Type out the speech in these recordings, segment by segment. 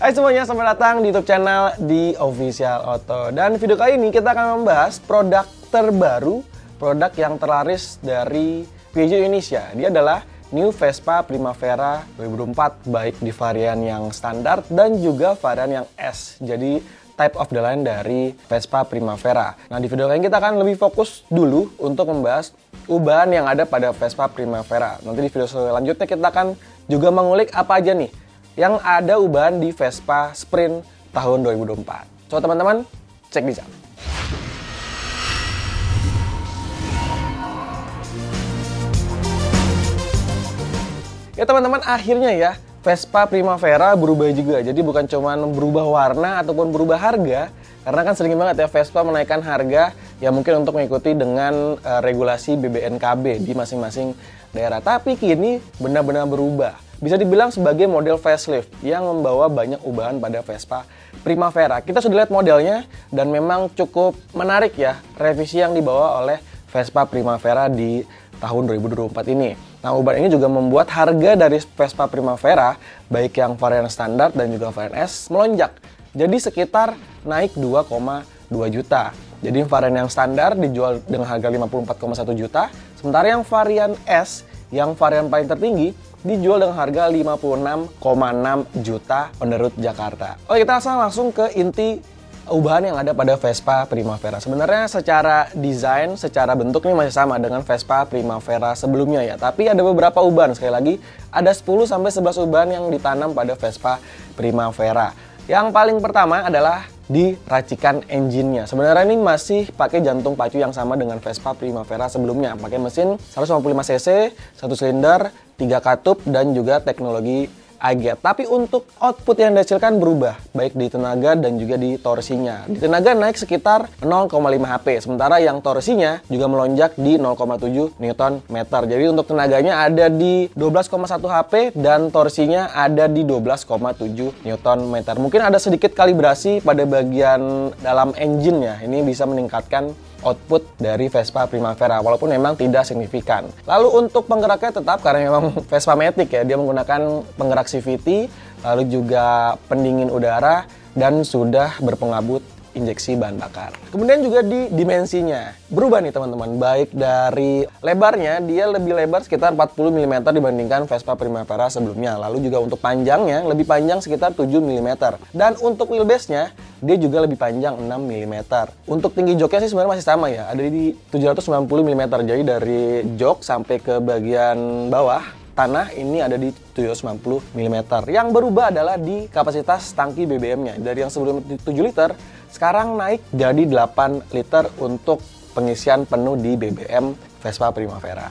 Hai semuanya, selamat datang di YouTube channel di Official Auto. Dan video kali ini kita akan membahas produk terbaru, produk yang terlaris dari Piaggio Indonesia. Dia adalah New Vespa Primavera 2004, baik di varian yang standar dan juga varian yang S. Jadi type of the line dari Vespa Primavera. Nah, di video kali ini kita akan lebih fokus dulu untuk membahas ubahan yang ada pada Vespa Primavera. Nanti di video selanjutnya kita akan juga mengulik apa aja nih yang ada ubahan di Vespa Sprint tahun 2024. So teman-teman, cek di sana. Ya teman-teman, akhirnya ya Vespa Primavera berubah juga. Jadi bukan cuma berubah warna ataupun berubah harga, karena kan sering banget ya Vespa menaikkan harga ya mungkin untuk mengikuti dengan regulasi BBNKB di masing-masing daerah. Tapi kini benar-benar berubah. Bisa dibilang sebagai model facelift yang membawa banyak ubahan pada Vespa Primavera. Kita sudah lihat modelnya dan memang cukup menarik ya revisi yang dibawa oleh Vespa Primavera di tahun 2024 ini. Nah, ubahan ini juga membuat harga dari Vespa Primavera, baik yang varian standar dan juga varian S, melonjak. Jadi sekitar naik 2,2 juta. Jadi varian yang standar dijual dengan harga 54,1 juta, sementara yang varian S, yang varian paling tertinggi, dijual dengan harga 56,6 juta on the road Jakarta. Oke, kita langsung ke inti ubahan yang ada pada Vespa Primavera. Sebenarnya secara desain, secara bentuk ini masih sama dengan Vespa Primavera sebelumnya ya. Tapi ada beberapa ubahan, sekali lagi ada 10-11 ubahan yang ditanam pada Vespa Primavera. Yang paling pertama adalah di racikan engine-nya. Sebenarnya ini masih pakai jantung pacu yang sama dengan Vespa Primavera sebelumnya. Pakai mesin 155 cc, 1 silinder, 3 katup, dan juga teknologi AGET. Tapi untuk output yang dihasilkan berubah, baik di tenaga dan juga di torsinya. Di tenaga naik sekitar 0,5 HP, sementara yang torsinya juga melonjak di 0,7 Nm. Jadi untuk tenaganya ada di 12,1 HP dan torsinya ada di 12,7 Nm. Mungkin ada sedikit kalibrasi pada bagian dalam engine-nya. Ini bisa meningkatkan output dari Vespa Primavera, walaupun memang tidak signifikan. Lalu untuk penggeraknya tetap, karena memang Vespa Matic ya, dia menggunakan penggerak CVT, lalu juga pendingin udara, dan sudah berpengabut injeksi bahan bakar. Kemudian juga di dimensinya berubah nih teman-teman, baik dari lebarnya, dia lebih lebar sekitar 40 mm dibandingkan Vespa Primavera sebelumnya. Lalu juga untuk panjangnya lebih panjang sekitar 7 mm. Dan untuk wheelbase-nya dia juga lebih panjang 6 mm. Untuk tinggi joknya sih sebenarnya masih sama ya, ada di 790 mm. Jadi dari jok sampai ke bagian bawah tanah ini ada di 790 mm. Yang berubah adalah di kapasitas tangki BBM-nya. Dari yang sebelum 7 liter, sekarang naik jadi 8 liter untuk pengisian penuh di BBM Vespa Primavera.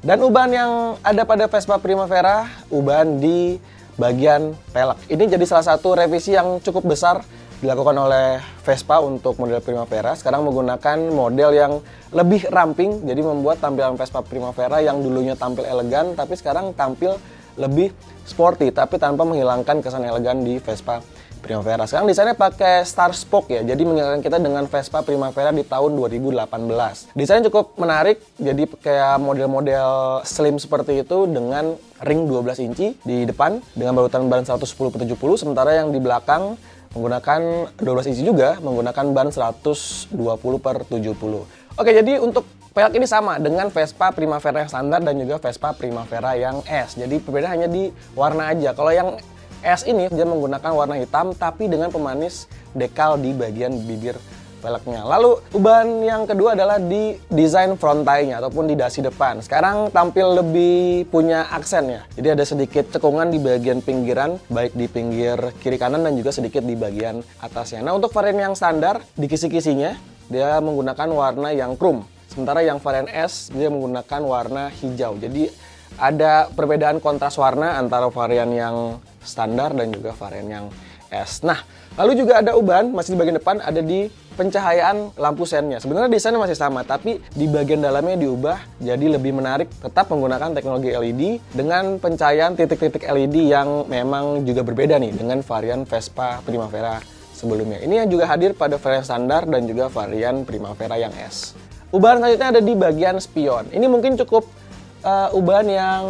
Dan ubahan yang ada pada Vespa Primavera, ubahan di bagian pelek. Ini jadi salah satu revisi yang cukup besar dilakukan oleh Vespa untuk model Primavera. Sekarang menggunakan model yang lebih ramping, jadi membuat tampilan Vespa Primavera yang dulunya tampil elegan, tapi sekarang tampil lebih sporty, tapi tanpa menghilangkan kesan elegan di Vespa Primavera. Sekarang desainnya pakai star spoke ya, jadi mengingatkan kita dengan Vespa Primavera di tahun 2018. Desainnya cukup menarik, jadi kayak model-model slim seperti itu dengan ring 12 inci di depan dengan barutan ban 110/70, sementara yang di belakang menggunakan 12 inci juga, menggunakan ban 120/70. Oke, jadi untuk pelek ini sama dengan Vespa Primavera yang standar dan juga Vespa Primavera yang S. Jadi perbedaan hanya di warna aja. Kalau yang S ini dia menggunakan warna hitam tapi dengan pemanis dekal di bagian bibir peleknya. Lalu ubahan yang kedua adalah di desain front tie-nya ataupun di dasi depan. Sekarang tampil lebih punya aksen ya. Jadi ada sedikit cekungan di bagian pinggiran, baik di pinggir kiri kanan dan juga sedikit di bagian atasnya. Nah, untuk varian yang standar di kisi-kisinya dia menggunakan warna yang chrome. Sementara yang varian S dia menggunakan warna hijau. Jadi ada perbedaan kontras warna antara varian yang standar dan juga varian yang S. Nah, lalu juga ada ubahan masih di bagian depan, ada di pencahayaan lampu sennya. Sebenarnya desainnya masih sama, tapi di bagian dalamnya diubah jadi lebih menarik. Tetap menggunakan teknologi LED dengan pencahayaan titik-titik LED yang memang juga berbeda nih dengan varian Vespa Primavera sebelumnya. Ini yang juga hadir pada varian standar dan juga varian Primavera yang S. Ubahan selanjutnya ada di bagian spion. Ini mungkin cukup ubahan yang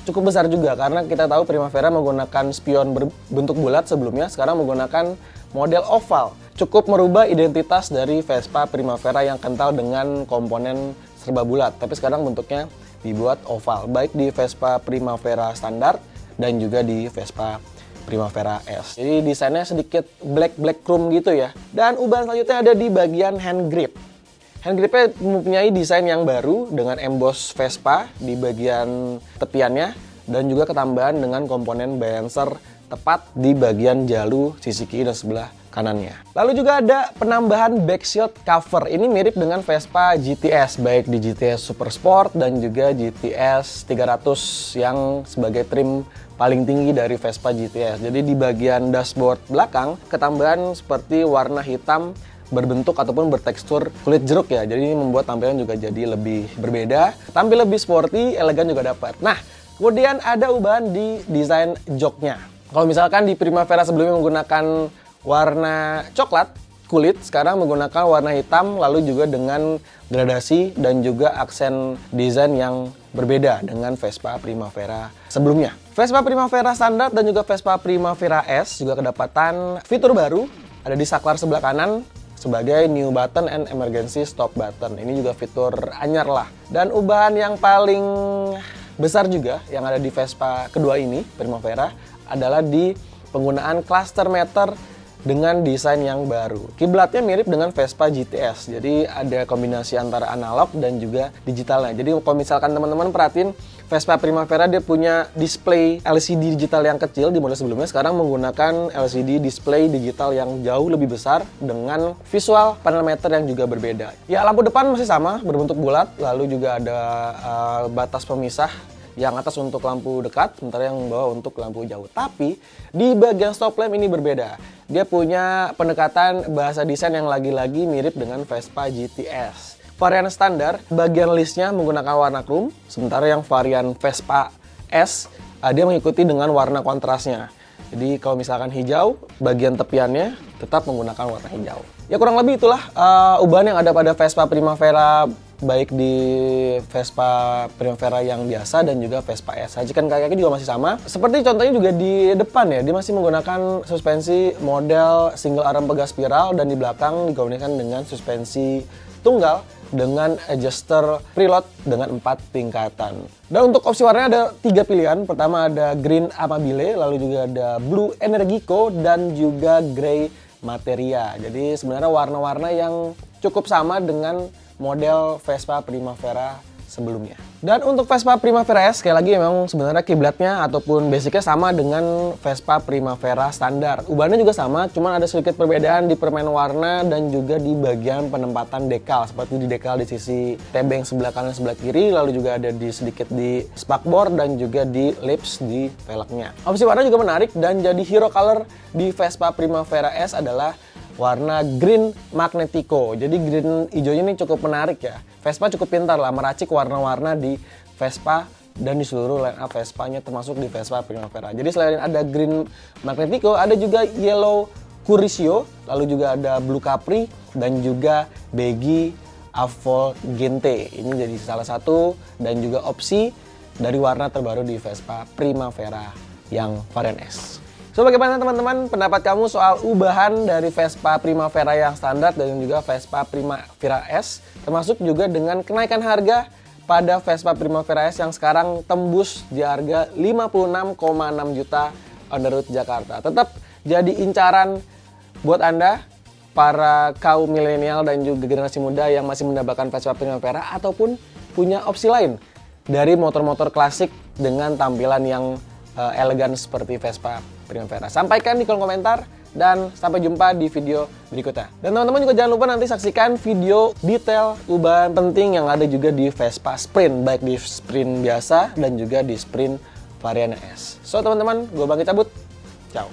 cukup besar juga, karena kita tahu Primavera menggunakan spion berbentuk bulat sebelumnya, sekarang menggunakan model oval. Cukup merubah identitas dari Vespa Primavera yang kental dengan komponen serba bulat, tapi sekarang bentuknya dibuat oval, baik di Vespa Primavera standar dan juga di Vespa Primavera S. Jadi desainnya sedikit black chrome gitu ya. Dan ubahan selanjutnya ada di bagian hand grip. Hand gripnya mempunyai desain yang baru dengan emboss Vespa di bagian tepiannya dan juga ketambahan dengan komponen balancer tepat di bagian jalu sisi kiri dan sebelah kanannya. Lalu juga ada penambahan backshield cover. Ini mirip dengan Vespa GTS, baik di GTS Super Sport dan juga GTS 300 yang sebagai trim paling tinggi dari Vespa GTS. Jadi di bagian dashboard belakang ketambahan seperti warna hitam berbentuk ataupun bertekstur kulit jeruk ya. Jadi ini membuat tampilan juga jadi lebih berbeda, tampil lebih sporty, elegan juga dapat. Nah, kemudian ada ubahan di desain joknya. Kalau misalkan di Primavera sebelumnya menggunakan warna coklat kulit, sekarang menggunakan warna hitam, lalu juga dengan gradasi dan juga aksen desain yang berbeda dengan Vespa Primavera sebelumnya. Vespa Primavera standar dan juga Vespa Primavera S juga kedapatan fitur baru, ada di saklar sebelah kanan sebagai new button and emergency stop button. Ini juga fitur anyar lah. Dan ubahan yang paling besar juga yang ada di Vespa kedua ini, Primavera, adalah di penggunaan cluster meter dengan desain yang baru. Kiblatnya mirip dengan Vespa GTS, jadi ada kombinasi antara analog dan juga digitalnya. Jadi kalau misalkan teman-teman perhatiin, Vespa Primavera dia punya display LCD digital yang kecil di model sebelumnya, sekarang menggunakan LCD display digital yang jauh lebih besar dengan visual panel meter yang juga berbeda. Ya, lampu depan masih sama, berbentuk bulat, lalu juga ada batas pemisah yang atas untuk lampu dekat, sementara yang bawah untuk lampu jauh. Tapi di bagian stop lamp ini berbeda. Dia punya pendekatan bahasa desain yang lagi-lagi mirip dengan Vespa GTS. Varian standar, bagian listnya menggunakan warna chrome, sementara yang varian Vespa S, dia mengikuti dengan warna kontrasnya. Jadi kalau misalkan hijau, bagian tepiannya tetap menggunakan warna hijau. Ya kurang lebih itulah ubahan yang ada pada Vespa Primavera, baik di Vespa Primavera yang biasa dan juga Vespa S. Racikan kaki juga masih sama. Seperti contohnya juga di depan ya, dia masih menggunakan suspensi model single arm pegas spiral dan di belakang dikombinasikan dengan suspensi tunggal dengan adjuster preload dengan 4 tingkatan. Dan untuk opsi warnanya ada 3 pilihan. Pertama ada green amabile, lalu juga ada blue energico dan juga grey materia. Jadi sebenarnya warna-warna yang cukup sama dengan model Vespa Primavera sebelumnya. Dan untuk Vespa Primavera S, sekali lagi memang sebenarnya kiblatnya ataupun basicnya sama dengan Vespa Primavera standar. Ubahannya juga sama, cuman ada sedikit perbedaan di permen warna dan juga di bagian penempatan dekal. Seperti di dekal di sisi tebeng sebelah kanan sebelah kiri, lalu juga ada sedikit di spakbor dan juga di lips di velgnya. Opsi warna juga menarik dan jadi hero color di Vespa Primavera S adalah warna green magnetico. Jadi green hijaunya ini cukup menarik ya. Vespa cukup pintar lah meracik warna-warna di Vespa dan di seluruh line up Vespanya, termasuk di Vespa Primavera. Jadi selain ada green magnetico, ada juga yellow Curicchio, lalu juga ada blue capri dan juga baggy avogente. Ini jadi salah satu dan juga opsi dari warna terbaru di Vespa Primavera yang varian S. So, bagaimana teman-teman pendapat kamu soal ubahan dari Vespa Primavera yang standar dan juga Vespa Primavera S, termasuk juga dengan kenaikan harga pada Vespa Primavera S yang sekarang tembus di harga 56,6 juta on the road Jakarta. Tetap jadi incaran buat Anda, para kaum milenial dan juga generasi muda yang masih mendapatkan Vespa Primavera ataupun punya opsi lain dari motor-motor klasik dengan tampilan yang elegan seperti Vespa Primavera. Sampaikan di kolom komentar dan sampai jumpa di video berikutnya. Dan teman-teman juga jangan lupa nanti saksikan video detail ubahan penting yang ada juga di Vespa Sprint, baik di Sprint biasa dan juga di Sprint varian S. So teman-teman, gue Bangki cabut. Ciao.